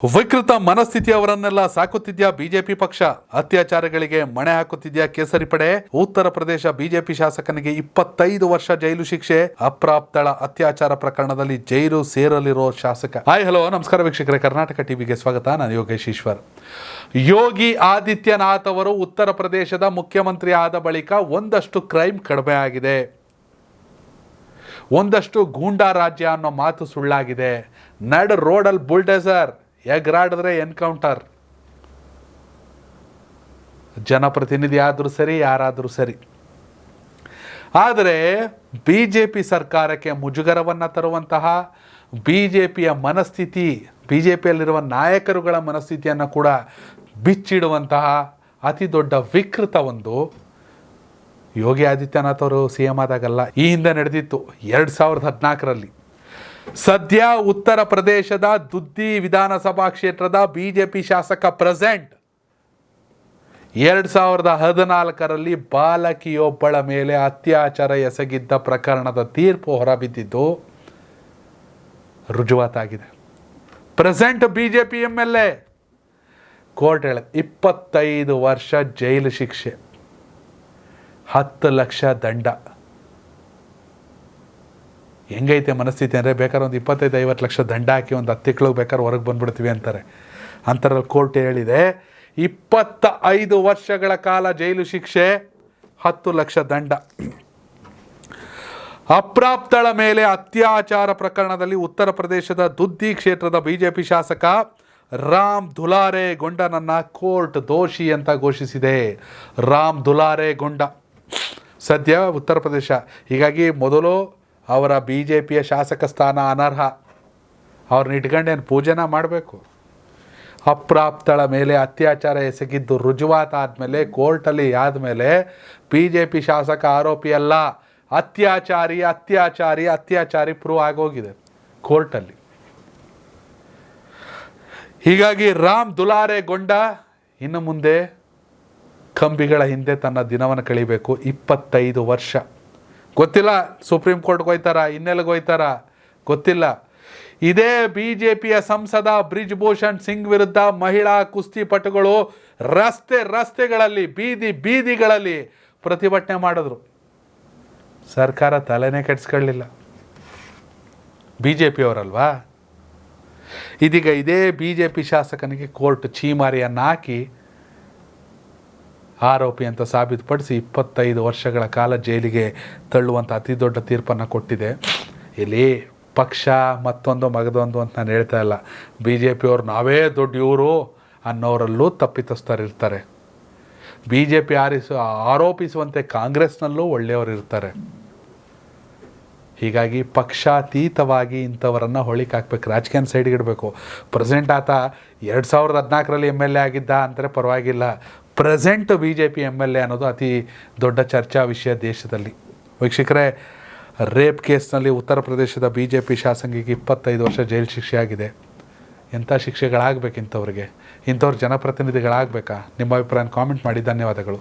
ವಿಕೃತ ಮನಸ್ಥಿತಿಯವರನ್ನೆಲ್ಲ ಸಾಕುತ್ತಿದ್ಯಾ ಬಿಜೆಪಿ ಪಕ್ಷ. ಅತ್ಯಾಚಾರಗಳಿಗೆ ಮಣೆ ಹಾಕುತ್ತಿದ್ಯಾ ಕೇಸರಿ ಪಡೆ. ಉತ್ತರ ಪ್ರದೇಶ ಬಿಜೆಪಿ ಶಾಸಕನಿಗೆ 25 ವರ್ಷ ಜೈಲು ಶಿಕ್ಷೆ. ಅಪ್ರಾಪ್ತಳ ಅತ್ಯಾಚಾರ ಪ್ರಕರಣದಲ್ಲಿ ಜೈಲು ಸೇರಲಿರೋ ಶಾಸಕ. ಹಾಯ್ ಹಲೋ ನಮಸ್ಕಾರ ವೀಕ್ಷಕರೇ, ಕರ್ನಾಟಕ ಟಿವಿಗೆ ಸ್ವಾಗತ. ನಾನು ಯೋಗೇಶ್ ಈಶ್ವರ್. ಯೋಗಿ ಆದಿತ್ಯನಾಥ್ ಅವರು ಉತ್ತರ ಪ್ರದೇಶದ ಮುಖ್ಯಮಂತ್ರಿ ಆದ ಬಳಿಕ ಒಂದಷ್ಟು ಕ್ರೈಮ್ ಕಡಿಮೆ ಆಗಿದೆ, ಒಂದಷ್ಟು ಗೂಂಡಾ ರಾಜ್ಯ ಅನ್ನೋ ಮಾತು ಸುಳ್ಳಾಗಿದೆ. ನಡ್ ರೋಡಲ್ಲಿ ಬುಲ್ಡೇಸರ್, ಎಗ್ರಾಡಿದ್ರೆ ಎನ್ಕೌಂಟರ್. ಜನಪ್ರತಿನಿಧಿ ಆದರೂ ಸರಿ, ಯಾರಾದರೂ ಸರಿ. ಆದರೆ ಬಿ ಜೆ ಪಿ ಸರ್ಕಾರಕ್ಕೆ ಮುಜುಗರವನ್ನು ತರುವಂತಹ, ಬಿ ಜೆ ಪಿಯ ಮನಸ್ಥಿತಿ, ಬಿ ಜೆ ಪಿಯಲ್ಲಿರುವ ನಾಯಕರುಗಳ ಮನಸ್ಥಿತಿಯನ್ನು ಕೂಡ ಬಿಚ್ಚಿಡುವಂತಹ ಅತಿ ದೊಡ್ಡ ವಿಕೃತ ಒಂದು ಯೋಗಿ ಆದಿತ್ಯನಾಥ್ ಅವರು ಸಿ ಎಂ ಆದಾಗಲ್ಲ, ಈ ಹಿಂದೆ ನಡೆದಿತ್ತು 2014ರಲ್ಲಿ. ಸದ್ಯ ಉತ್ತರ ಪ್ರದೇಶದ ದುದ್ದಿ ವಿಧಾನಸಭಾ ಕ್ಷೇತ್ರದ ಬಿಜೆಪಿ ಶಾಸಕ ಪ್ರೆಸೆಂಟ್ 2014ರಲ್ಲಿ ಬಾಲಕಿಯೊಬ್ಬಳ ಮೇಲೆ ಅತ್ಯಾಚಾರ ಎಸಗಿದ್ದ ಪ್ರಕರಣದ ತೀರ್ಪು ಹೊರಬಿದ್ದಿದ್ದು ರುಜುವಾತಾಗಿದೆ. ಪ್ರೆಸೆಂಟ್ ಬಿಜೆಪಿ MLA ಕೋರ್ಟ್ ಹೇಳ 25 ವರ್ಷ ಜೈಲು ಶಿಕ್ಷೆ, 10 ಲಕ್ಷ ದಂಡ. ಹೆಂಗೈತೆ ಮನಸ್ಥಿತಿ ಅಂದರೆ, ಬೇಕಾದ್ರೆ ಒಂದು 25-50 ಲಕ್ಷ ದಂಡ ಹಾಕಿ ಒಂದು 10 ತಿಂಗಳಿಗೆ ಬೇಕಾದ್ರೆ ಹೊರಗೆ ಬಂದ್ಬಿಡ್ತೀವಿ ಅಂತಾರೆ. ಅಂಥದ್ರಲ್ಲಿ ಕೋರ್ಟ್ ಹೇಳಿದೆ 25 ವರ್ಷಗಳ ಕಾಲ ಜೈಲು ಶಿಕ್ಷೆ, 10 ಲಕ್ಷ ದಂಡ. ಅಪ್ರಾಪ್ತಳ ಮೇಲೆ ಅತ್ಯಾಚಾರ ಪ್ರಕರಣದಲ್ಲಿ ಉತ್ತರ ಪ್ರದೇಶದ ದುದ್ದಿ ಕ್ಷೇತ್ರದ ಬಿಜೆಪಿ ಶಾಸಕ ರಾಮ್ ದುಲಾರೆ ಗೊಂಡನನ್ನು ಕೋರ್ಟ್ ದೋಷಿ ಅಂತ ಘೋಷಿಸಿದೆ. ರಾಮ್ ದುಲಾರೆ ಗೊಂಡ ಸದ್ಯ ಉತ್ತರ ಪ್ರದೇಶ. ಹೀಗಾಗಿ ಮೊದಲು ಅವರ ಬಿ ಜೆ ಪಿಯ ಶಾಸಕ ಸ್ಥಾನ ಅನರ್ಹ, ಅವ್ರನ್ನ ಇಟ್ಕೊಂಡೇನು ಪೂಜೆನ ಮಾಡಬೇಕು. ಅಪ್ರಾಪ್ತಳ ಮೇಲೆ ಅತ್ಯಾಚಾರ ಎಸಗಿದ್ದು ರುಜುವಾತಾದಮೇಲೆ, ಕೋರ್ಟಲ್ಲಿ ಆದಮೇಲೆ ಬಿ ಜೆ ಪಿ ಶಾಸಕ ಆರೋಪಿ ಅಲ್ಲ, ಅತ್ಯಾಚಾರಿ ಪ್ರೂವ್ ಆಗೋಗಿದೆ ಕೋರ್ಟಲ್ಲಿ. ಹೀಗಾಗಿ ರಾಮ್ ದುಲಾರೆ ಗೊಂಡ ಇನ್ನು ಮುಂದೆ ಕಂಬಿಗಳ ಹಿಂದೆ ತನ್ನ ದಿನವನ್ನು ಕಳಿಬೇಕು. 25 ವರ್ಷ. ಗೊತ್ತಿಲ್ಲ ಸುಪ್ರೀಂ ಕೋರ್ಟ್ಗೆ ಹೋಯ್ತಾರ, ಇನ್ನೆಲ್ಲಿಗೆ ಹೋಯ್ತಾರ ಗೊತ್ತಿಲ್ಲ. ಇದೇ ಬಿ ಜೆ ಪಿಯ ಸಂಸದ ಬ್ರಿಜ್ಭೂಷಣ್ ಸಿಂಗ್ ವಿರುದ್ಧ ಮಹಿಳಾ ಕುಸ್ತಿಪಟುಗಳು ರಸ್ತೆಗಳಲ್ಲಿ, ಬೀದಿಗಳಲ್ಲಿ ಪ್ರತಿಭಟನೆ ಮಾಡಿದ್ರು. ಸರ್ಕಾರ ತಲೆನೇ ಕೆಡಿಸ್ಕೊಳ್ಳಿಲ್ಲ. B J ಪಿಯವರಲ್ವಾ. ಇದೀಗ ಇದೇ ಬಿ ಜೆ ಪಿ ಶಾಸಕನಿಗೆ ಕೋರ್ಟ್ ಚೀಮಾರಿಯನ್ನು ಹಾಕಿ ಆರೋಪಿ ಅಂತ ಸಾಬೀತುಪಡಿಸಿ 25 ವರ್ಷಗಳ ಕಾಲ ಜೈಲಿಗೆ ತಳ್ಳುವಂಥ ಅತಿ ದೊಡ್ಡ ತೀರ್ಪನ್ನು ಕೊಟ್ಟಿದೆ. ಇಲ್ಲಿ ಪಕ್ಷ ಮತ್ತೊಂದು ಮಗದೊಂದು ಅಂತ ನಾನು ಹೇಳ್ತಾ ಇಲ್ಲ. ಬಿ ಜೆ ಪಿಯವ್ರು ನಾವೇ ದೊಡ್ಡ ಇವರು ಅನ್ನೋರಲ್ಲೂ ತಪ್ಪಿತಸ್ಥರು ಇರ್ತಾರೆ. ಬಿ ಜೆ ಪಿ ಆರೋಪಿಸುವಂತೆ ಕಾಂಗ್ರೆಸ್ನಲ್ಲೂ ಒಳ್ಳೆಯವರು ಇರ್ತಾರೆ. ಹೀಗಾಗಿ ಪಕ್ಷಾತೀತವಾಗಿ ಇಂಥವರನ್ನು ಹೊಳಿಗೆ ಹಾಕ್ಬೇಕು, ರಾಜಕೀಯ ಸೈಡ್ಗೆ ಇಡಬೇಕು. ಪ್ರೆಸೆಂಟ್ ಆತ 2014ರಲ್ಲಿ MLA ಆಗಿದ್ದ ಅಂದರೆ ಪರವಾಗಿಲ್ಲ. Present B J P MLA ಅನ್ನೋದು ಅತಿ ದೊಡ್ಡ ಚರ್ಚಾ ವಿಷಯ ದೇಶದಲ್ಲಿ. ವೀಕ್ಷಕರೇ, ರೇಪ್ ಕೇಸ್ನಲ್ಲಿ ಉತ್ತರ ಪ್ರದೇಶದ ಬಿ ಜೆ ಪಿ ಶಾಸಕಿಗೆ 25 ವರ್ಷ ಜೈಲು ಶಿಕ್ಷೆ ಆಗಿದೆ. ಎಂಥ ಶಿಕ್ಷೆಗಳಾಗಬೇಕು ಇಂಥವ್ರಿಗೆ? ಇಂಥವ್ರು ಜನಪ್ರತಿನಿಧಿಗಳಾಗಬೇಕಾ? ನಿಮ್ಮ ಅಭಿಪ್ರಾಯ ಕಾಮೆಂಟ್ ಮಾಡಿ. ಧನ್ಯವಾದಗಳು.